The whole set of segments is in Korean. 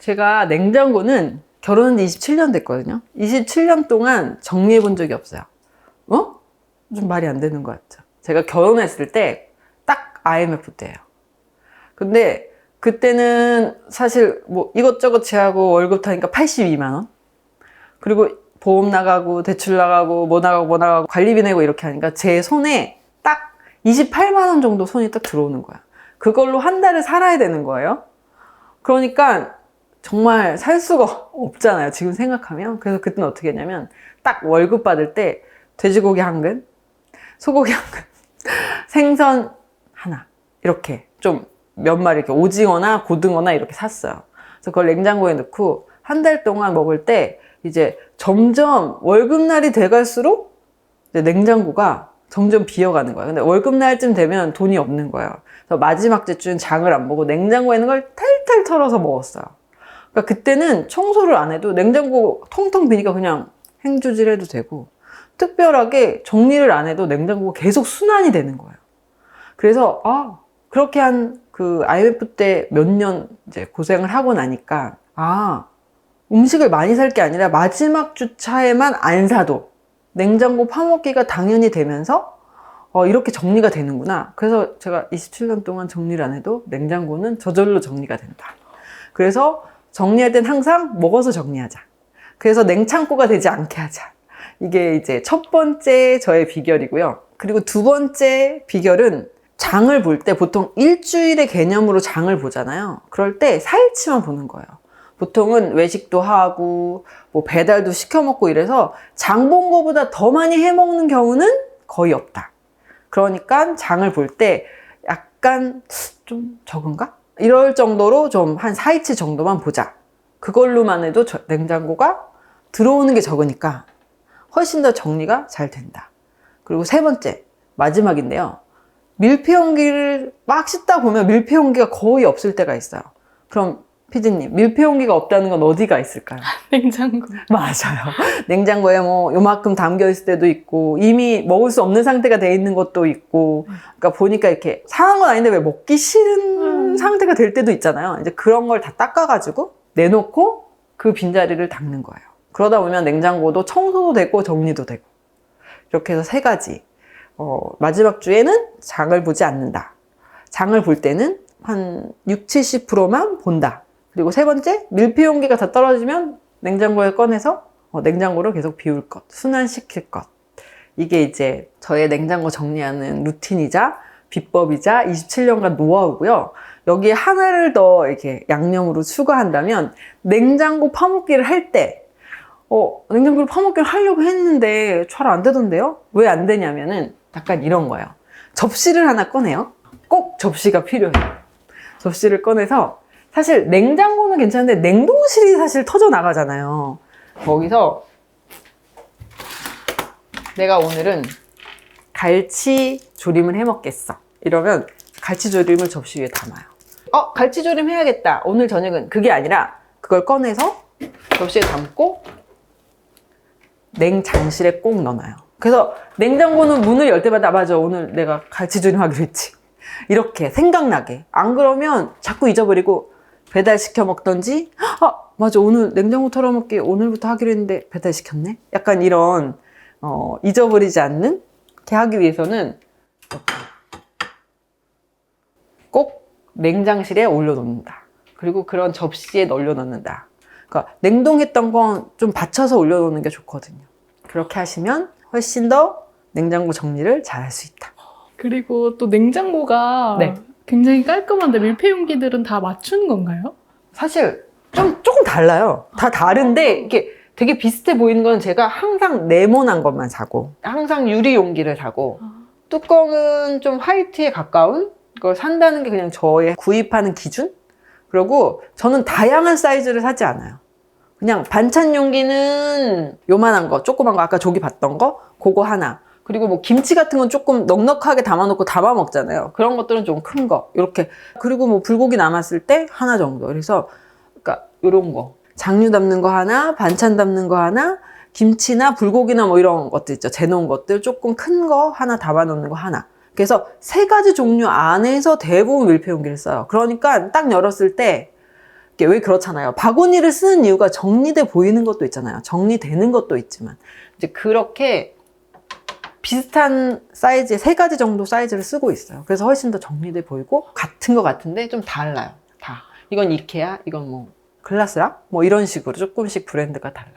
제가 냉장고는 결혼한 지 27년 됐거든요. 27년 동안 정리해 본 적이 없어요. 좀 말이 안 되는 것 같죠. 제가 결혼했을 때 딱 IMF 때예요. 근데 그때는 사실 뭐 이것저것 제하고 월급 타니까 82만 원. 그리고 보험 나가고 대출 나가고 뭐 나가고 관리비 내고 이렇게 하니까 제 손에 딱 28만 원 정도 손이 딱 들어오는 거야. 그걸로 한 달을 살아야 되는 거예요. 그러니까 정말 살 수가 없잖아요. 지금 생각하면. 그래서 그때는 어떻게 했냐면 딱 월급 받을 때 돼지고기 한 근, 소고기 한 근, 생선 하나 이렇게 좀 몇 마리 이렇게 오징어나 고등어나 이렇게 샀어요. 그래서 그걸 냉장고에 넣고 한 달 동안 먹을 때 이제 점점 월급날이 돼갈수록 이제 냉장고가 점점 비어가는 거예요. 근데 월급날쯤 되면 돈이 없는 거예요. 그래서 마지막 주는 장을 안 보고 냉장고에 있는 걸 탈탈 털어서 먹었어요. 그러니까 그때는 청소를 안 해도 냉장고 텅텅 비니까 그냥 행주질 해도 되고 특별하게 정리를 안 해도 냉장고가 계속 순환이 되는 거예요. 그래서 그렇게 한 그 IMF 때 몇 년 이제 고생을 하고 나니까 음식을 많이 살 게 아니라 마지막 주차에만 안 사도 냉장고 파먹기가 당연히 되면서 이렇게 정리가 되는구나. 그래서 제가 27년 동안 정리를 안 해도 냉장고는 저절로 정리가 된다. 그래서 정리할 땐 항상 먹어서 정리하자. 그래서 냉창고가 되지 않게 하자. 이게 이제 첫 번째 저의 비결이고요. 그리고 두 번째 비결은 장을 볼 때 보통 일주일의 개념으로 장을 보잖아요. 그럴 때 4일치만 보는 거예요. 보통은 외식도 하고 뭐 배달도 시켜 먹고 이래서 장 본 거보다 더 많이 해 먹는 경우는 거의 없다. 그러니까 장을 볼 때 약간 좀 적은가? 이럴 정도로 좀 한 4일치 정도만 보자. 그걸로만 해도 냉장고가 들어오는 게 적으니까 훨씬 더 정리가 잘 된다. 그리고 세 번째, 마지막인데요. 밀폐용기를 막 씻다 보면 밀폐용기가 거의 없을 때가 있어요. 그럼 피디님, 밀폐용기가 없다는 건 어디가 있을까요? 냉장고. 맞아요. 냉장고에 뭐 요만큼 담겨 있을 때도 있고 이미 먹을 수 없는 상태가 돼 있는 것도 있고 그러니까 보니까 이렇게 상한 건 아닌데 왜 먹기 싫은 상태가 될 때도 있잖아요. 이제 그런 걸 다 닦아가지고 내놓고 그 빈자리를 닦는 거예요. 그러다 보면 냉장고도 청소도 되고 정리도 되고 이렇게 해서 세 가지. 마지막 주에는 장을 보지 않는다. 장을 볼 때는 한 60, 70%만 본다. 그리고 세 번째, 밀폐용기가 다 떨어지면 냉장고에 꺼내서 냉장고를 계속 비울 것, 순환시킬 것. 이게 이제 저의 냉장고 정리하는 루틴이자 비법이자 27년간 노하우고요. 여기에 하나를 더 이렇게 양념으로 추가한다면 냉장고 파먹기를 할 때 냉장고를 파먹기를 하려고 했는데 잘 안 되던데요? 왜 안 되냐면은 약간 이런 거예요. 접시를 하나 꺼내요. 꼭 접시가 필요해요. 접시를 꺼내서 사실 냉장고는 괜찮은데 냉동실이 사실 터져 나가잖아요. 거기서 내가 오늘은 갈치 조림을 해 먹겠어. 이러면 갈치 조림을 접시 위에 담아요. 갈치 조림 해야겠다. 오늘 저녁은 그게 아니라 그걸 꺼내서 접시에 담고 냉장실에 꼭 넣어놔요. 그래서 냉장고는 문을 열 때마다 맞아 오늘 내가 갈치조림 하기로 했지 이렇게 생각나게. 안 그러면 자꾸 잊어버리고 배달시켜 먹던지 맞아 오늘 냉장고 털어먹기 오늘부터 하기로 했는데 배달시켰네? 약간 이런 잊어버리지 않는 게 하기 위해서는 꼭 냉장실에 올려놓는다. 그리고 그런 접시에 널려놓는다. 그러니까 냉동했던 건 좀 받쳐서 올려놓는 게 좋거든요. 그렇게 하시면 훨씬 더 냉장고 정리를 잘 할 수 있다. 그리고 또 냉장고가 네. 굉장히 깔끔한데 밀폐용기들은 다 맞춘 건가요? 사실 조금 달라요. 다 다른데 이게 되게 비슷해 보이는 건 제가 항상 네모난 것만 사고 항상 유리 용기를 사고 뚜껑은 좀 화이트에 가까운 걸 산다는 게 그냥 저의 구입하는 기준? 그리고 저는 다양한 사이즈를 사지 않아요. 그냥 반찬 용기는 요만한 거, 조그만 거, 아까 저기 봤던 거, 그거 하나. 그리고 뭐 김치 같은 건 조금 넉넉하게 담아놓고 담아 먹잖아요. 그런 것들은 좀 큰 거, 이렇게. 그리고 뭐 불고기 남았을 때 하나 정도. 그래서, 그러니까 요런 거. 장류 담는 거 하나, 반찬 담는 거 하나, 김치나 불고기나 뭐 이런 것들 있죠. 재놓은 것들, 조금 큰 거 하나 담아놓는 거 하나. 그래서 세 가지 종류 안에서 대부분 밀폐용기를 써요. 그러니까 딱 열었을 때 이게 왜 그렇잖아요. 바구니를 쓰는 이유가 정리돼 보이는 것도 있잖아요. 정리되는 것도 있지만 이제 그렇게 비슷한 사이즈의 3가지 정도 사이즈를 쓰고 있어요. 그래서 훨씬 더 정리돼 보이고 같은 것 같은데 좀 달라요. 다. 이건 이케아, 이건 뭐 글라스락 뭐 이런 식으로 조금씩 브랜드가 달라요.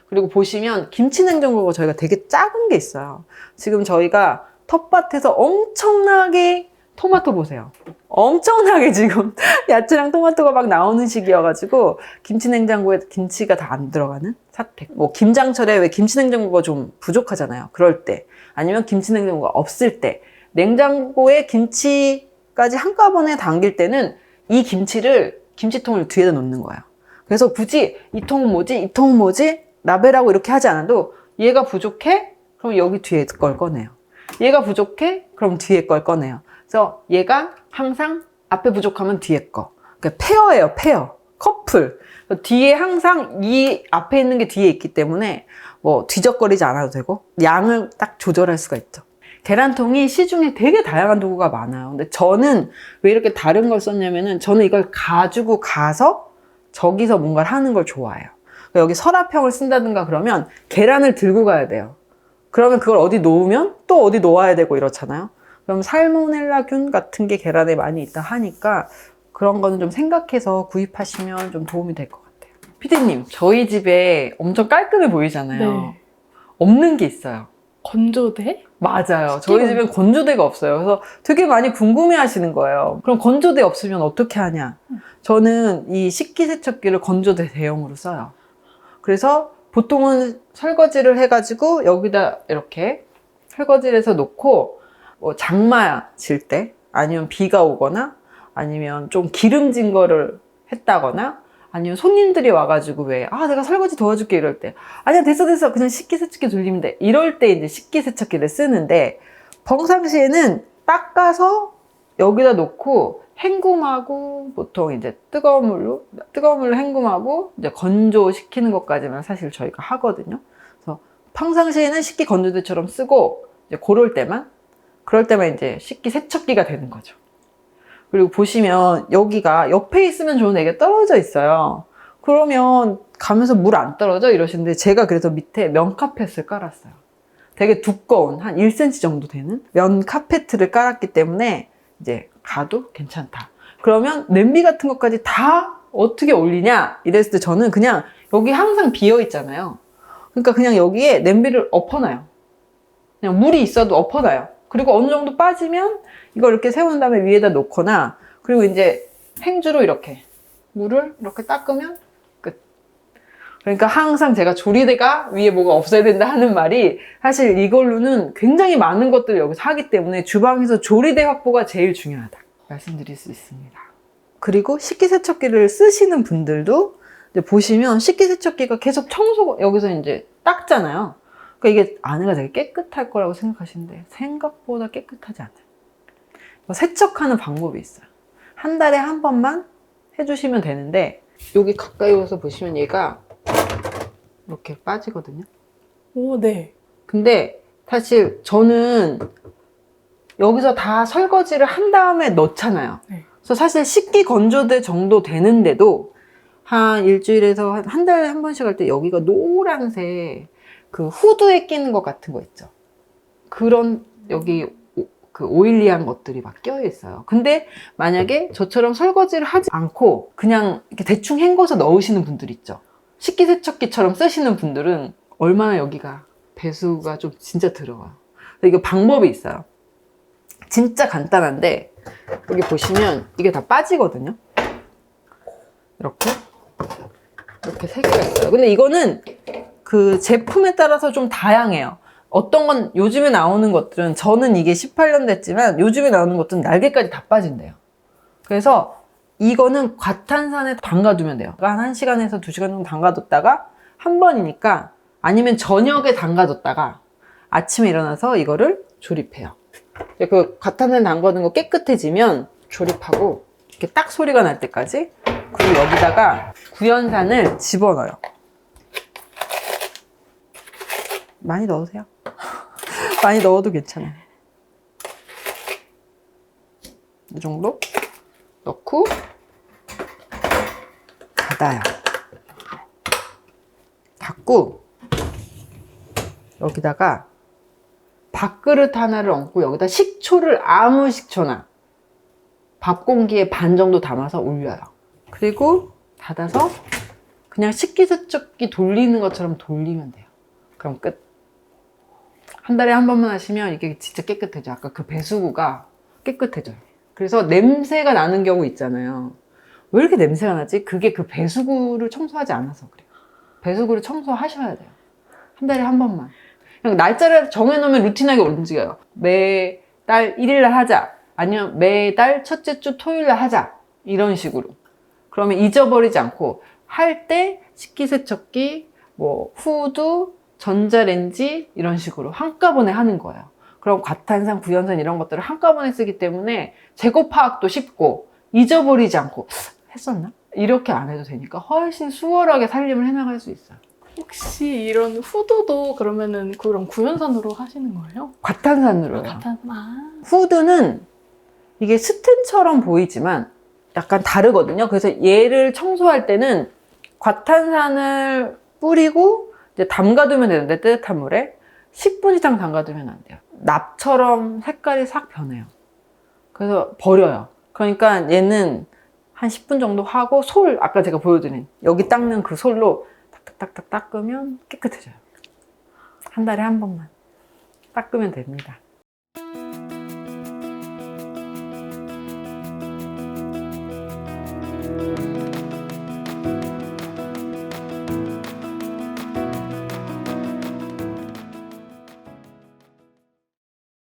그리고 보시면 김치냉장고가 저희가 되게 작은 게 있어요. 지금 저희가 텃밭에서 엄청나게 토마토 보세요. 엄청나게 지금 야채랑 토마토가 막 나오는 시기여가지고 김치냉장고에 김치가 다 안 들어가는 사태. 뭐 김장철에 왜 김치냉장고가 좀 부족하잖아요. 그럴 때 아니면 김치냉장고가 없을 때 냉장고에 김치까지 한꺼번에 담길 때는 이 김치통을 뒤에다 놓는 거예요. 그래서 굳이 이 통은 뭐지? 이 통은 뭐지? 라벨하고 이렇게 하지 않아도 얘가 부족해? 그럼 여기 뒤에 걸 꺼내요. 얘가 부족해? 그럼 뒤에 걸 꺼내요. 그래서 얘가 항상 앞에 부족하면 뒤에 거. 그러니까 페어예요, 페어. 커플. 뒤에 항상 이 앞에 있는 게 뒤에 있기 때문에 뭐 뒤적거리지 않아도 되고 양을 딱 조절할 수가 있죠. 계란통이 시중에 되게 다양한 도구가 많아요. 근데 저는 왜 이렇게 다른 걸 썼냐면은 저는 이걸 가지고 가서 저기서 뭔가를 하는 걸 좋아해요. 여기 서랍형을 쓴다든가 그러면 계란을 들고 가야 돼요. 그러면 그걸 어디 놓으면 또 어디 놓아야 되고 이렇잖아요. 그럼 살모넬라균 같은 게 계란에 많이 있다 하니까 그런 거는 좀 생각해서 구입하시면 좀 도움이 될 것 같아요. 피디님, 저희 집에 엄청 깔끔해 보이잖아요. 네. 없는 게 있어요. 건조대? 맞아요. 저희 집엔 건조대가 없어요. 그래서 되게 많이 궁금해 하시는 거예요. 그럼 건조대 없으면 어떻게 하냐? 저는 이 식기세척기를 건조대 대용으로 써요. 그래서 보통은 설거지를 해가지고 여기다 이렇게 설거지를 해서 놓고 뭐 장마 질 때 아니면 비가 오거나 아니면 좀 기름진 거를 했다거나 아니면 손님들이 와가지고 왜 내가 설거지 도와줄게 이럴 때 아니야 됐어 그냥 식기세척기 돌리면 돼 이럴 때 이제 식기세척기를 쓰는데 평상시에는 닦아서 여기다 놓고 헹굼하고 보통 이제 뜨거운 물로 헹굼하고 이제 건조시키는 것까지만 사실 저희가 하거든요. 그래서 평상시에는 식기 건조대처럼 쓰고 이제 그럴 때만 이제 식기 세척기가 되는 거죠. 그리고 보시면 여기가 옆에 있으면 좋은데 이게 떨어져 있어요. 그러면 가면서 물 안 떨어져 이러시는데 제가 그래서 밑에 면 카펫을 깔았어요. 되게 두꺼운 한 1cm 정도 되는 면 카페트를 깔았기 때문에 이제 가도 괜찮다. 그러면 냄비 같은 것까지 다 어떻게 올리냐 이랬을 때 저는 그냥 여기 항상 비어 있잖아요. 그러니까 그냥 여기에 냄비를 엎어놔요. 그냥 물이 있어도 엎어놔요. 그리고 어느 정도 빠지면 이걸 이렇게 세운 다음에 위에다 놓거나 그리고 이제 행주로 이렇게 물을 이렇게 닦으면 끝. 그러니까 항상 제가 조리대가 위에 뭐가 없어야 된다 하는 말이 사실 이걸로는 굉장히 많은 것들을 여기서 하기 때문에 주방에서 조리대 확보가 제일 중요하다 말씀드릴 수 있습니다. 그리고 식기세척기를 쓰시는 분들도 이제 보시면 식기세척기가 계속 여기서 이제 닦잖아요. 그러니까 이게 안에가 되게 깨끗할 거라고 생각하시는데 생각보다 깨끗하지 않아요. 세척하는 방법이 있어요. 한 달에 한 번만 해주시면 되는데 여기 가까이 와서 보시면 얘가 이렇게 빠지거든요. 오, 네. 근데 사실 저는 여기서 다 설거지를 한 다음에 넣잖아요. 네. 그래서 사실 식기 건조대 정도 되는데도 한 일주일에서 한 달에 한 번씩 할 때 여기가 노란색 그 후드에 끼는 것 같은 거 있죠. 그런 여기 그 오일리한 것들이 막 껴 있어요. 근데 만약에 저처럼 설거지를 하지 않고 그냥 이렇게 대충 헹궈서 넣으시는 분들 있죠. 식기세척기처럼 쓰시는 분들은 얼마나 여기가 배수가 좀 진짜 들어와요. 이거 방법이 있어요. 진짜 간단한데 여기 보시면 이게 다 빠지거든요. 이렇게 3개가 있어요. 근데 이거는 그 제품에 따라서 좀 다양해요. 어떤 건 요즘에 나오는 것들은 저는 이게 18년 됐지만 요즘에 나오는 것들은 날개까지 다 빠진대요. 그래서 이거는 과탄산에 담가두면 돼요. 한 1시간에서 2시간 정도 담가뒀다가 한 번이니까 아니면 저녁에 담가뒀다가 아침에 일어나서 이거를 조립해요. 그 과탄산에 담가둔 거 깨끗해지면 조립하고 이렇게 딱 소리가 날 때까지 그리고 여기다가 구연산을 집어넣어요. 많이 넣으세요. 많이 넣어도 괜찮아요. 이 정도 넣고 닫아요. 닫고 여기다가 밥그릇 하나를 얹고 여기다 식초를 아무 식초나 밥 공기에 반 정도 담아서 올려요. 그리고 닫아서 그냥 식기세척기 돌리는 것처럼 돌리면 돼요. 그럼 끝. 한 달에 한 번만 하시면 이게 진짜 깨끗해져요. 아까 그 배수구가 깨끗해져요. 그래서 냄새가 나는 경우 있잖아요. 왜 이렇게 냄새가 나지? 그게 그 배수구를 청소하지 않아서 그래요. 배수구를 청소하셔야 돼요. 한 달에 한 번만. 그냥 날짜를 정해놓으면 루틴하게 움직여요. 매달 1일날 하자. 아니면 매달 첫째 주 토요일날 하자. 이런 식으로. 그러면 잊어버리지 않고 할 때 식기세척기, 뭐 후드, 전자레인지 이런 식으로 한꺼번에 하는 거예요. 그럼 과탄산, 구연산 이런 것들을 한꺼번에 쓰기 때문에 재고 파악도 쉽고 잊어버리지 않고 했었나? 이렇게 안 해도 되니까 훨씬 수월하게 살림을 해나갈 수 있어요. 혹시 이런 후드도 그러면은 그런 구연산으로 하시는 거예요? 과탄산으로요. 과탄산. 후드는 이게 스텐처럼 보이지만 약간 다르거든요. 그래서 얘를 청소할 때는 과탄산을 뿌리고 이제 담가두면 되는데 뜨뜻한 물에 10분 이상 담가두면 안 돼요. 납처럼 색깔이 싹 변해요. 그래서 버려요. 그러니까 얘는 한 10분 정도 하고 솔, 아까 제가 보여드린 여기 닦는 그 솔로 탁탁탁탁 닦으면 깨끗해져요. 한 달에 한 번만 닦으면 됩니다.